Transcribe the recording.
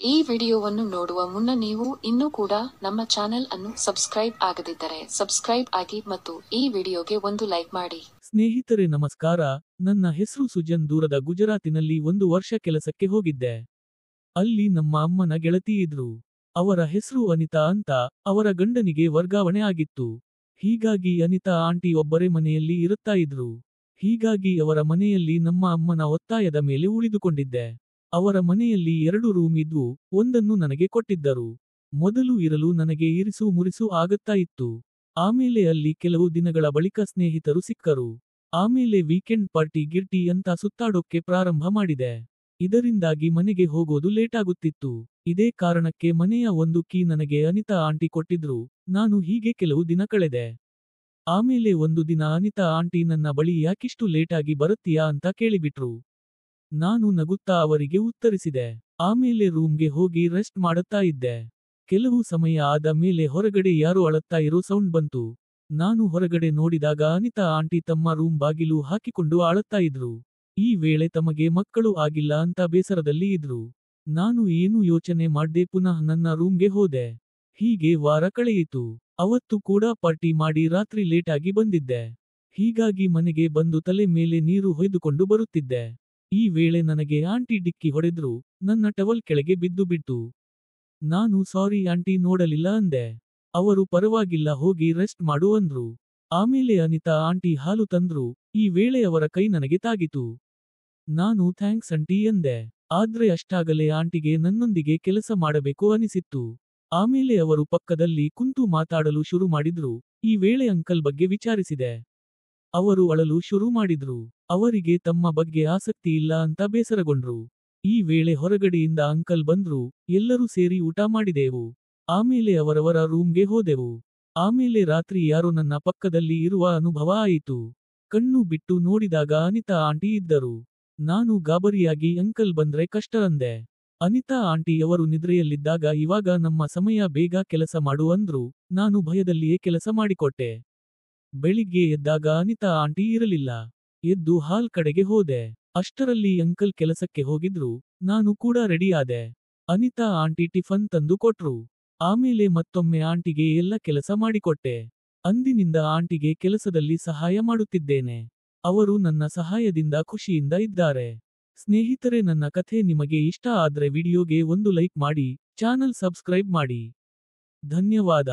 ಈ ವಿಡಿಯೋವನ್ನು ನೋಡುವ ಮುನ್ನ ನೀವು ಇನ್ನೂ ಕೂಡ ನಮ್ಮ ಚಾನೆಲ್ ಅನ್ನು ಸಬ್ಸ್ಕ್ರೈಬ್ ಆಗದಿದ್ದರೆ ಸಬ್ಸ್ಕ್ರೈಬ್ ಆಗಿ ಮತ್ತು ಈ ವಿಡಿಯೋಗೆ ಒಂದು ಲೈಕ್ ಮಾಡಿ. ಸ್ನೇಹಿತರೆ ನಮಸ್ಕಾರ, ನನ್ನ ಹೆಸರು ಸುಜನ್. ದೂರದ ಗುಜರಾತಿನಲ್ಲಿ 1 ವರ್ಷ ಕೆಲಸಕ್ಕೆ ಹೋಗಿದ್ದೆ. ಅಲ್ಲಿ ನಮ್ಮ ಅಮ್ಮನ ಗೆಳತಿ ಇದ್ರು. ಅವರ ಹೆಸರು ಅನಿತಾ ಅಂತ. ಅವರ ಗಂಡನಿಗೆ ವರ್ಗಾವಣೆ ಆಗಿತ್ತು. ಹೀಗಾಗಿ ಅನಿತಾ ಆಂಟಿ ಒಬ್ಬರೇ ಮನೆಯಲ್ಲಿ ಇರುತ್ತಾ ಇದ್ರು. ಹೀಗಾಗಿ ಅವರ ಮನೆಯಲ್ಲಿ ನಮ್ಮ ಅಮ್ಮನ ಒತ್ತಾಯದ ಮೇಲೆ ಉಳಿದುಕೊಂಡಿದ್ದೆ. ಅವರ ಮನೆಯಲ್ಲಿ 2 ರೂಮ್ ಇದ್ವು, ಒಂದನ್ನು ನನಗೆ ಕೊಟ್ಟಿದ್ದರು. ಮೊದಲು ಇರಲು ನನಗೆ ಇರಿಸು ಮುರಿಸು ಆಗತ್ತಾ ಇತ್ತು. ಆಮೇಲೆ ಅಲ್ಲಿ ಕೆಲವು ದಿನಗಳ ಬಳಿಕ ಸ್ನೇಹಿತರು ಸಿಕ್ಕರು. ಆಮೇಲೆ ವೀಕೆಂಡ್ ಪಾರ್ಟಿ ಗಿರ್ಟಿ ಅಂತ ಸುತ್ತಾಡೋಕ್ಕೆ ಪ್ರಾರಂಭ ಮಾಡಿದೆ. ಇದರಿಂದಾಗಿ ಮನೆಗೆ ಹೋಗೋದು ಲೇಟಾಗುತ್ತಿತ್ತು. ಇದೇ ಕಾರಣಕ್ಕೆ ಮನೆಯ ಒಂದು ಕೀ ನನಗೆ ಅನಿತಾ ಆಂಟಿ ಕೊಟ್ಟಿದ್ರು. ನಾನು ಹೀಗೆ ಕೆಲವು ದಿನ ಕಳೆದೆ. ಆಮೇಲೆ ಒಂದು ದಿನ ಅನಿತಾ ಆಂಟಿ ನನ್ನ ಬಳಿ ಯಾಕಿಷ್ಟು ಲೇಟಾಗಿ ಬರುತ್ತೀಯಾ ಅಂತ ಕೇಳಿಬಿಟ್ರು. ನಾನು ನಗುತ್ತಾ ಅವರಿಗೆ ಉತ್ತರಿಸಿದೆ. ಆಮೇಲೆ ರೂಮ್ಗೆ ಹೋಗಿ ರೆಸ್ಟ್ ಮಾಡುತ್ತಾ ಇದ್ದೆ. ಕೆಲವು ಸಮಯ ಆದ ಮೇಲೆ ಹೊರಗಡೆ ಯಾರೋ ಅಳುತ್ತಾ ಇರೋ ಸೌಂಡ್ ಬಂತು. ನಾನು ಹೊರಗಡೆ ನೋಡಿದಾಗ ಅನಿತಾ ಆಂಟಿ ತಮ್ಮ ರೂಮ್ ಬಾಗಿಲು ಹಾಕಿಕೊಂಡು ಅಳುತ್ತಾ ಇದ್ರು. ಈ ವೇಳೆ ತಮಗೆ ಮಕ್ಕಳು ಆಗಿಲ್ಲ ಅಂತ ಬೇಸರದಲ್ಲಿ ಇದ್ರು. ನಾನು ಏನು ಯೋಚನೆ ಮಾಡ್ದೆ ಪುನಃ ನನ್ನ ರೂಮ್ಗೆ ಹೋದೆ. ಹೀಗೆ ವಾರ ಕಳೆಯಿತು. ಅವತ್ತು ಕೂಡ ಪಾರ್ಟಿ ಮಾಡಿ ರಾತ್ರಿ ಲೇಟಾಗಿ ಬಂದಿದ್ದೆ. ಹೀಗಾಗಿ ಮನೆಗೆ ಬಂದು ತಲೆ ಮೇಲೆ ನೀರು ಹೊಯ್ದುಕೊಂಡು ಬರುತ್ತಿದ್ದೆ. ಈ ವೇಳೆ ನನಗೆ ಆಂಟಿ ಡಿಕ್ಕಿ ಹೊಡೆದ್ರು. ನನ್ನ ಟವಲ್ ಕೆಳಗೆ ಬಿದ್ದು ಬಿಟ್ಟು. ನಾನು ಸಾರಿ ಆಂಟಿ, ನೋಡಲಿಲ್ಲ ಅಂದೆ. ಅವರು ಪರವಾಗಿಲ್ಲ, ಹೋಗಿ ರೆಸ್ಟ್ ಮಾಡು ಅಂದ್ರು. ಆಮೇಲೆ ಅನಿತಾ ಆಂಟಿ ಹಾಲು ತಂದ್ರು. ಈ ವೇಳೆ ಅವರ ಕೈ ನನಗೆ ತಾಗಿತು. ನಾನು ಥ್ಯಾಂಕ್ಸ್ ಆಂಟಿ ಎಂದೆ. ಆದ್ರೆ ಅಷ್ಟಾಗಲೇ ಆಂಟಿಗೆ ನನ್ನೊಂದಿಗೆ ಕೆಲಸ ಮಾಡಬೇಕು ಅನಿಸಿತ್ತು. ಆಮೇಲೆ ಅವರು ಪಕ್ಕದಲ್ಲಿ ಕುಂತು ಮಾತಾಡಲು ಶುರು ಮಾಡಿದ್ರು. ಈ ವೇಳೆ ಅಂಕಲ್ ಬಗ್ಗೆ ವಿಚಾರಿಸಿದೆ. ಅವರು ಅಳಲು ಶುರು ಮಾಡಿದ್ರು. ಅವರಿಗೆ ತಮ್ಮ ಬಗ್ಗೆ ಆಸಕ್ತಿ ಇಲ್ಲ ಅಂತ ಬೇಸರಗೊಂಡ್ರು. ಈ ವೇಳೆ ಹೊರಗಡೆಯಿಂದ ಅಂಕಲ್ ಬಂದ್ರು. ಎಲ್ಲರೂ ಸೇರಿ ಊಟ ಮಾಡಿದೆವು. ಆಮೇಲೆ ಅವರವರ ರೂಮ್ಗೆ ಹೋದೆವು. ಆಮೇಲೆ ರಾತ್ರಿ ಯಾರೋ ನನ್ನ ಪಕ್ಕದಲ್ಲಿ ಇರುವ ಅನುಭವ ಆಯಿತು. ಕಣ್ಣು ಬಿಟ್ಟು ನೋಡಿದಾಗ ಅನಿತಾ ಆಂಟಿ ಇದ್ದರು. ನಾನು ಗಾಬರಿಯಾಗಿ ಅಂಕಲ್ ಬಂದ್ರೆ ಕಷ್ಟ ಅಂದೆ. ಅನಿತಾ ಆಂಟಿ ಅವರು ನಿದ್ರೆಯಲ್ಲಿದ್ದಾಗ ಇವಾಗ ನಮ್ಮ ಸಮಯ, ಬೇಗ ಕೆಲಸ ಮಾಡು ಅಂದ್ರು. ನಾನು ಭಯದಲ್ಲಿಯೇ ಕೆಲಸ ಮಾಡಿಕೊಟ್ಟೆ. ಬೆಳಿಗ್ಗೆ ಎದ್ದಾಗ ಅನಿತಾ ಆಂಟಿ ಇರಲಿಲ್ಲ. ಎದ್ದು ಹಾಲ್ ಕಡೆಗೆ ಹೋದೆ. ಅಷ್ಟರಲ್ಲಿ ಅಂಕಲ್ ಕೆಲಸಕ್ಕೆ ಹೋಗಿದ್ರು. ನಾನು ಕೂಡ ರೆಡಿ ಆದೆ. ಅನಿತಾ ಆಂಟಿ ಟಿಫನ್ ತಂದು ಕೊಟ್ರು. ಆಮೇಲೆ ಮತ್ತೊಮ್ಮೆ ಆಂಟಿಗೆ ಎಲ್ಲ ಕೆಲಸ ಮಾಡಿಕೊಟ್ಟೆ. ಅಂದಿನಿಂದ ಆಂಟಿಗೆ ಕೆಲಸದಲ್ಲಿ ಸಹಾಯ ಮಾಡುತ್ತಿದ್ದೇನೆ. ಅವರು ನನ್ನ ಸಹಾಯದಿಂದ ಖುಷಿಯಿಂದ ಇದ್ದಾರೆ. ಸ್ನೇಹಿತರೆ, ನನ್ನ ಕಥೆ ನಿಮಗೆ ಇಷ್ಟ ಆದ್ರೆ ವಿಡಿಯೋಗೆ ಒಂದು ಲೈಕ್ ಮಾಡಿ, ಚಾನಲ್ ಸಬ್ಸ್ಕ್ರೈಬ್ ಮಾಡಿ. ಧನ್ಯವಾದ.